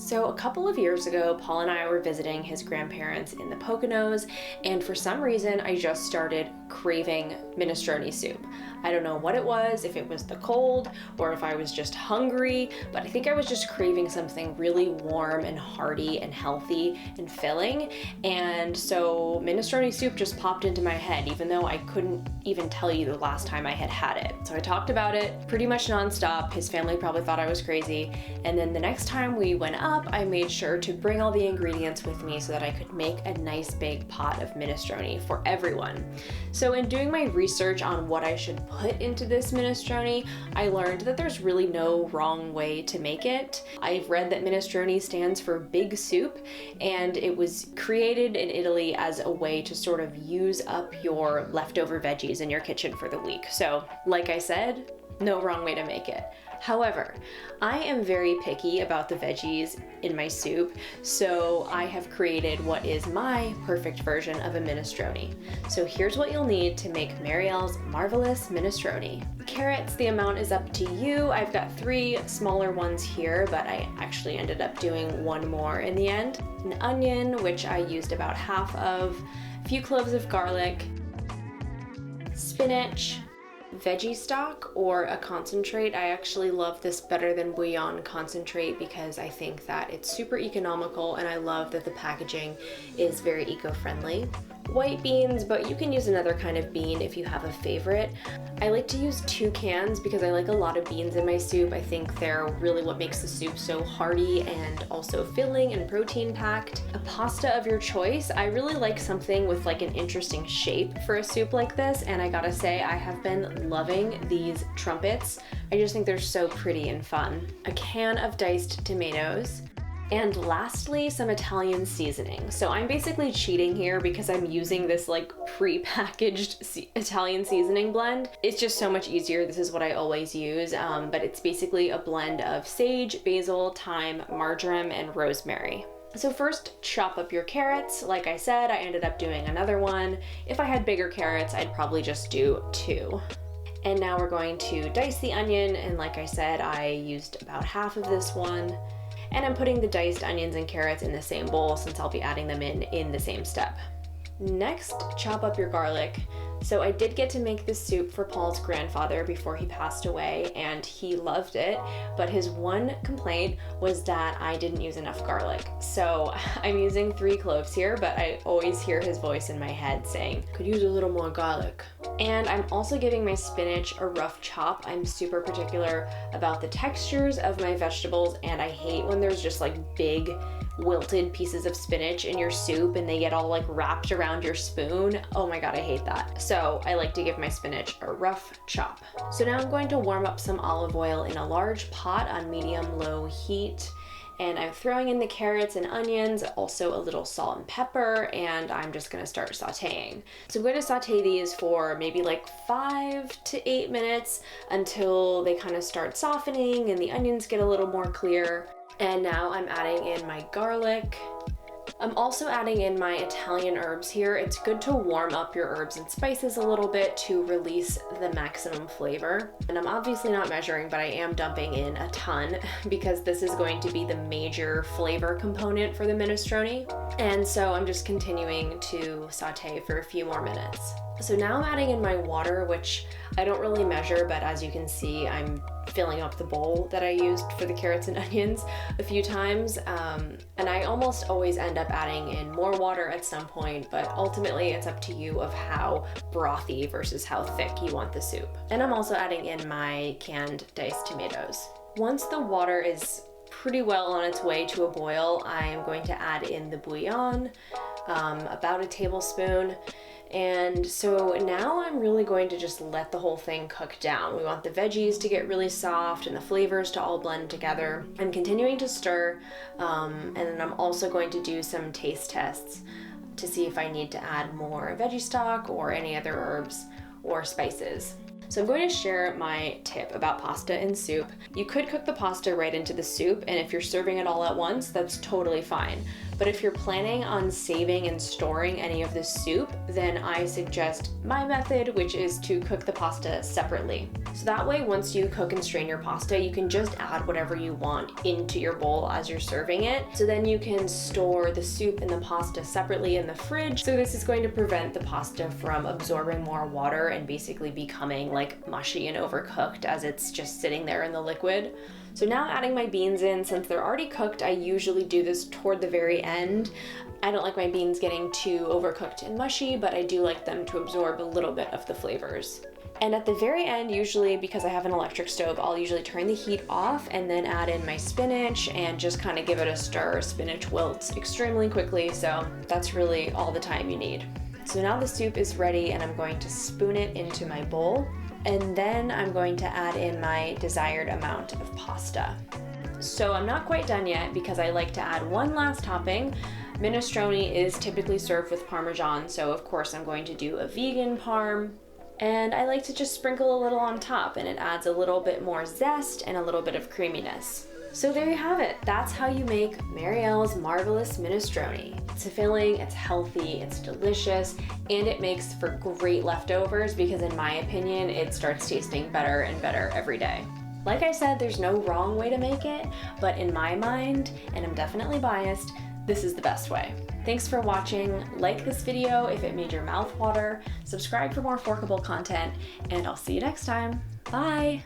So a couple of years ago, Paul and I were visiting his grandparents in the Poconos, and for some reason I just started craving minestrone soup. I don't know what it was, if it was the cold or if I was just hungry, but I think I was just craving something really warm and hearty and healthy and filling. And so minestrone soup just popped into my head, even though I couldn't even tell you the last time I had had it. So I talked about it pretty much nonstop. His family probably thought I was crazy. And then the next time we went up, I made sure to bring all the ingredients with me so that I could make a nice big pot of minestrone for everyone. So in doing my research on what I should put into this minestrone, I learned that there's really no wrong way to make it. I've read that minestrone stands for big soup, and it was created in Italy as a way to sort of use up your leftover veggies in your kitchen for the week. So, like I said, no wrong way to make it. However, I am very picky about the veggies in my soup, so I have created what is my perfect version of a minestrone. So here's what you'll need to make Marielle's marvelous minestrone. Carrots, the amount is up to you. I've got 3 smaller ones here, but I actually ended up doing 1 more in the end. An onion, which I used about half of, a few cloves of garlic, spinach, veggie stock or a concentrate. I actually love this better than bouillon concentrate because I think that it's super economical, and I love that the packaging is very eco-friendly. White beans, but you can use another kind of bean if you have a favorite. I like to use 2 cans because I like a lot of beans in my soup. I think they're really what makes the soup so hearty and also filling and protein packed. A pasta of your choice. I really like something with like an interesting shape for a soup like this, and I gotta say I have been loving these trumpets. I just think they're so pretty and fun. A can of diced tomatoes. And lastly, some Italian seasoning. So I'm basically cheating here because I'm using this like pre-packaged Italian seasoning blend. It's just so much easier. This is what I always use, but it's basically a blend of sage, basil, thyme, marjoram, and rosemary. So first, chop up your carrots. Like I said, I ended up doing another one. If I had bigger carrots, I'd probably just do 2. And now we're going to dice the onion, and like I said, I used about half of this one. And I'm putting the diced onions and carrots in the same bowl since I'll be adding them in the same step. Next, chop up your garlic. So I did get to make this soup for Paul's grandfather before he passed away, and he loved it, but his one complaint was that I didn't use enough garlic. So I'm using 3 cloves here, but I always hear his voice in my head saying, could use a little more garlic. And I'm also giving my spinach a rough chop. I'm super particular about the textures of my vegetables, and I hate when there's just like big wilted pieces of spinach in your soup and they get all like wrapped around your spoon. Oh my god, I hate that. So I like to give my spinach a rough chop. So now I'm going to warm up some olive oil in a large pot on medium-low heat. And I'm throwing in the carrots and onions, also a little salt and pepper, and I'm just gonna start sauteing. So I'm going to saute these for maybe like 5 to 8 minutes until they kind of start softening and the onions get a little more clear. And now I'm adding in my garlic. I'm also adding in my Italian herbs here. It's good to warm up your herbs and spices a little bit to release the maximum flavor. And I'm obviously not measuring, but I am dumping in a ton because this is going to be the major flavor component for the minestrone. And so I'm just continuing to saute for a few more minutes. So now I'm adding in my water, which I don't really measure, but as you can see, I'm filling up the bowl that I used for the carrots and onions a few times. And I almost always end up adding in more water at some point, but ultimately it's up to you of how brothy versus how thick you want the soup. And I'm also adding in my canned diced tomatoes. Once the water is pretty well on its way to a boil, I am going to add in the bouillon, about a tablespoon. And so now I'm really going to just let the whole thing cook down. We want the veggies to get really soft and the flavors to all blend together. I'm continuing to stir, and then I'm also going to do some taste tests to see if I need to add more veggie stock or any other herbs or spices. So I'm going to share my tip about pasta and soup. You could cook the pasta right into the soup, and if you're serving it all at once, that's totally fine. But if you're planning on saving and storing any of the soup, then I suggest my method, which is to cook the pasta separately. So that way, once you cook and strain your pasta, you can just add whatever you want into your bowl as you're serving it. So then you can store the soup and the pasta separately in the fridge. So this is going to prevent the pasta from absorbing more water and basically becoming like mushy and overcooked as it's just sitting there in the liquid. So now adding my beans in, since they're already cooked, I usually do this toward the very end. I don't like my beans getting too overcooked and mushy, but I do like them to absorb a little bit of the flavors. And at the very end, usually because I have an electric stove, I'll usually turn the heat off and then add in my spinach and just kind of give it a stir. Spinach wilts extremely quickly, so that's really all the time you need. So now the soup is ready and I'm going to spoon it into my bowl. And then I'm going to add in my desired amount of pasta. So I'm not quite done yet because I like to add one last topping. Minestrone is typically served with parmesan, so of course I'm going to do a vegan parm. And I like to just sprinkle a little on top, and it adds a little bit more zest and a little bit of creaminess. So there you have it. That's how you make Marielle's Marvelous Minestrone. It's filling, it's healthy, it's delicious, and it makes for great leftovers because in my opinion, it starts tasting better and better every day. Like I said, there's no wrong way to make it, but in my mind, and I'm definitely biased, this is the best way. Thanks for watching. Like this video if it made your mouth water, subscribe for more forkable content, and I'll see you next time. Bye!